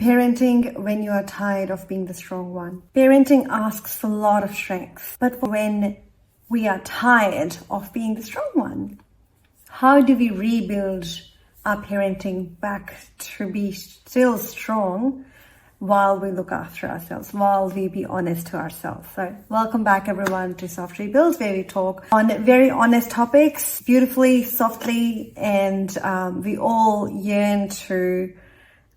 Parenting when you are tired of being the strong one. Parenting asks for a lot of strength, but when we are tired of being the strong one, how do we rebuild our parenting back to be still strong while we look after ourselves, while we be honest to ourselves? So welcome back everyone to Soft Rebuilds, where we talk on very honest topics, beautifully, softly, and we all yearn to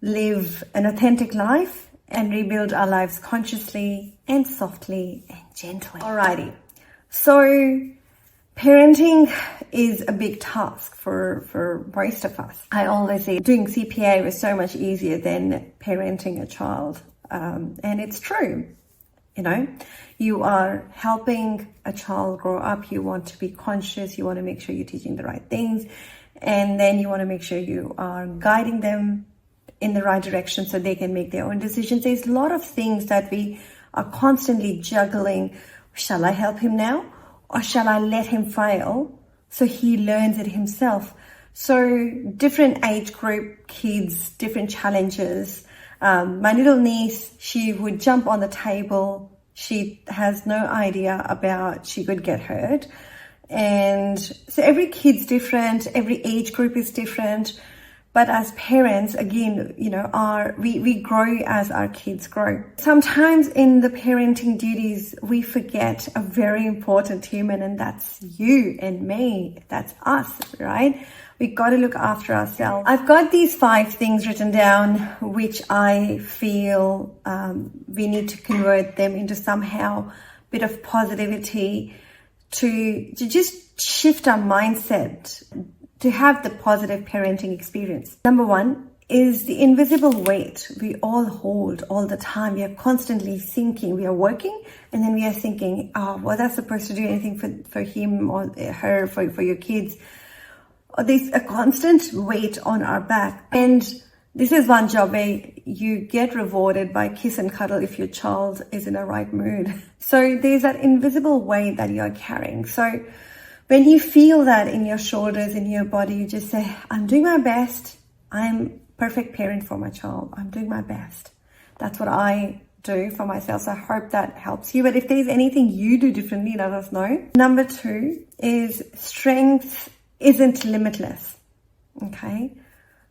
live an authentic life and rebuild our lives consciously and softly and gently. Alrighty, so parenting is a big task for most of us. I always say doing CPA was so much easier than parenting a child. And it's true. You know, you are helping a child grow up. You want to be conscious. You want to make sure you're teaching the right things. And then you want to make sure you are guiding them in the right direction so they can make their own decisions. There's a lot of things that we are constantly juggling. Shall I help him now? Or shall I let him fail so he learns it himself? So different age group kids, different challenges. My little niece, she would jump on the table. She has no idea about she could get hurt. And so every kid's different. Every age group is different. But as parents, again, you know, we grow as our kids grow. Sometimes in the parenting duties, we forget a very important human, and that's you and me. That's us, right? We got to look after ourselves. I've got these 5 things written down, which I feel we need to convert them into somehow a bit of positivity to just shift our mindset, to have the positive parenting experience. Number 1 is the invisible weight we all hold all the time. We are constantly thinking, we are working, and then we are thinking, oh, was I supposed to do anything for him or her, for your kids? There's a constant weight on our back. And this is one job where you get rewarded by kiss and cuddle if your child is in a right mood. So there's that invisible weight that you're carrying. So when you feel that in your shoulders, in your body, you just say, I'm doing my best. I'm perfect parent for my child. I'm doing my best. That's what I do for myself. So I hope that helps you. But if there's anything you do differently, let us know. Number 2 is strength isn't limitless. Okay.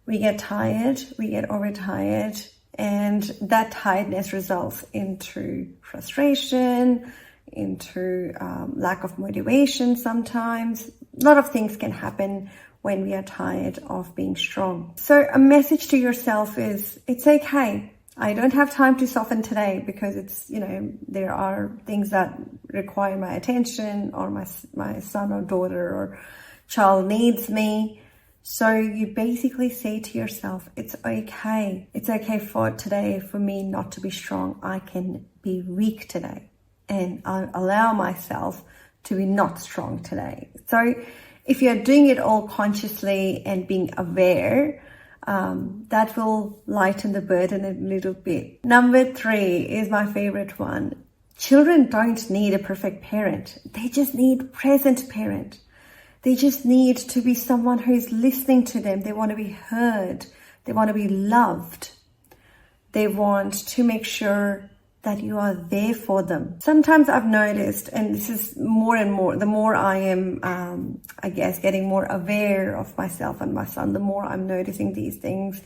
We get tired, we get overtired, and that tiredness results into frustration, into lack of motivation sometimes. A lot of things can happen when we are tired of being strong. So a message to yourself is, it's okay. I don't have time to soften today because it's, you know, there are things that require my attention, or my son or daughter or child needs me. So you basically say to yourself, it's okay. It's okay for today for me not to be strong. I can be weak today. And I allow myself to be not strong today. So if you're doing it all consciously and being aware, that will lighten the burden a little bit. Number 3 is my favorite one. Children don't need a perfect parent. They just need a present parent. They just need to be someone who is listening to them. They want to be heard. They want to be loved. They want to make sure that you are there for them. Sometimes I've noticed, and this is more and more, the more I am, I guess, getting more aware of myself and my son, the more I'm noticing these things.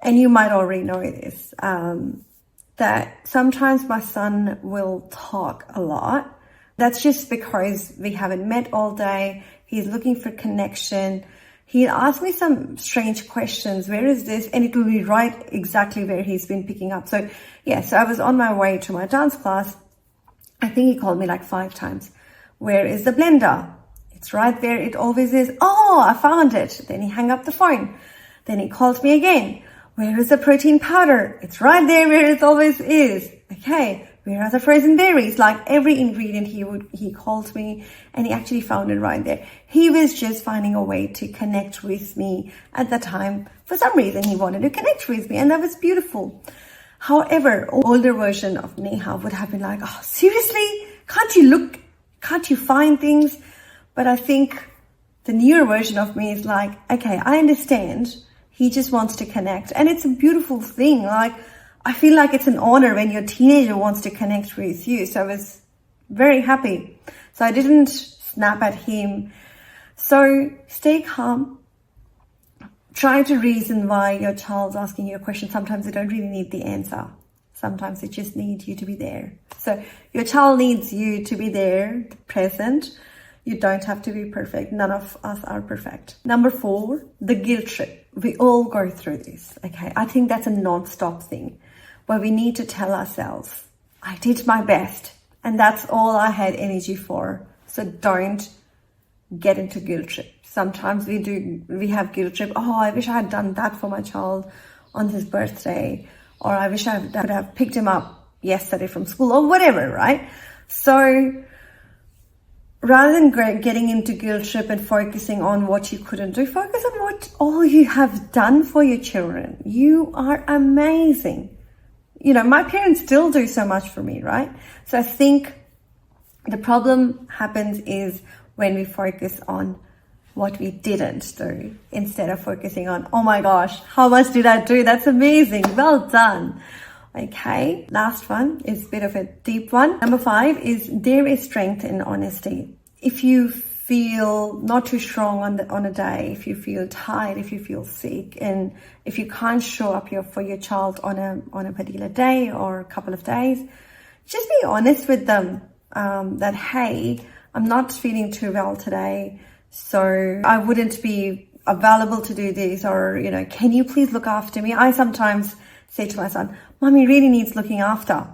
And you might already know this, that sometimes my son will talk a lot. That's just because we haven't met all day. He's looking for connection. He'll ask me some strange questions. Where is this? And it will be right exactly where he's been picking up. So yeah, so I was on my way to my dance class. I think he called me like 5 times. Where is the blender? It's right there. It always is. Oh, I found it. Then he hung up the phone. Then he called me again. Where is the protein powder? It's right there where it always is. Okay. Where are the frozen berries? Like every ingredient he called me, and he actually found it right there. He was just finding a way to connect with me at the time. For some reason, he wanted to connect with me, and that was beautiful. However, older version of Neha would have been like, oh, seriously? Can't you look? Can't you find things? But I think the newer version of me is like, okay, I understand. He just wants to connect. And it's a beautiful thing. Like, I feel like it's an honor when your teenager wants to connect with you. So I was very happy. So I didn't snap at him. So stay calm. Try to reason why your child's asking you a question. Sometimes they don't really need the answer. Sometimes they just need you to be there. So your child needs you to be there, present. You don't have to be perfect. None of us are perfect. Number 4, the guilt trip. We all go through this, okay? I think that's a non-stop thing where we need to tell ourselves, I did my best and that's all I had energy for. So don't get into guilt trip. Sometimes we have guilt trip. Oh, I wish I had done that for my child on his birthday. Or I wish I could have picked him up yesterday from school or whatever, right? So rather than getting into guilt trip and focusing on what you couldn't do, focus on what all you have done for your children. You are amazing. You know, my parents still do so much for me, right? So I think the problem happens is when we focus on what we didn't do instead of focusing on, oh my gosh, how much did I do? That's amazing. Well done. Okay. Last one is a bit of a deep one. Number 5 is there is strength in honesty. If you feel not too strong on a day, if you feel tired, if you feel sick, and if you can't show up for your child on a particular day or a couple of days, just be honest with them that, hey, I'm not feeling too well today, so I wouldn't be available to do this, or, you know, can you please look after me? I sometimes say to my son, Mommy really needs looking after.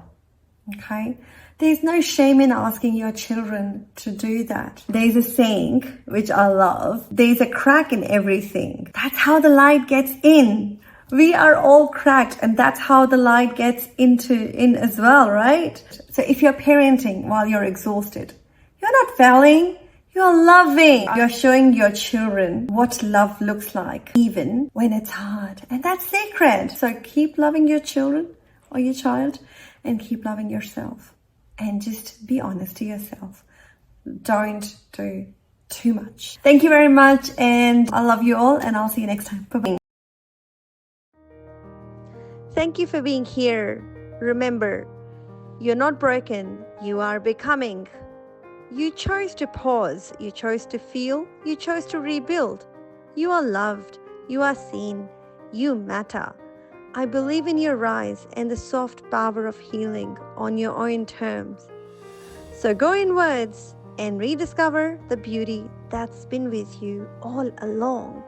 Okay. There's no shame in asking your children to do that. There's a saying, which I love, there's a crack in everything. That's how the light gets in. We are all cracked, and that's how the light gets in as well, right? So if you're parenting while you're exhausted, you're not failing, you're loving. You're showing your children what love looks like, even when it's hard. And that's sacred. So keep loving your children or your child, and keep loving yourself. And just be honest to yourself. Don't do too much. Thank you very much, and I love you all, and I'll see you next time. Bye-bye. Thank you for being here. Remember, you're not broken, you are becoming. You chose to pause, you chose to feel, you chose to rebuild. You are loved, you are seen, you matter. I believe in your rise and the soft power of healing on your own terms. So go inwards and rediscover the beauty that's been with you all along.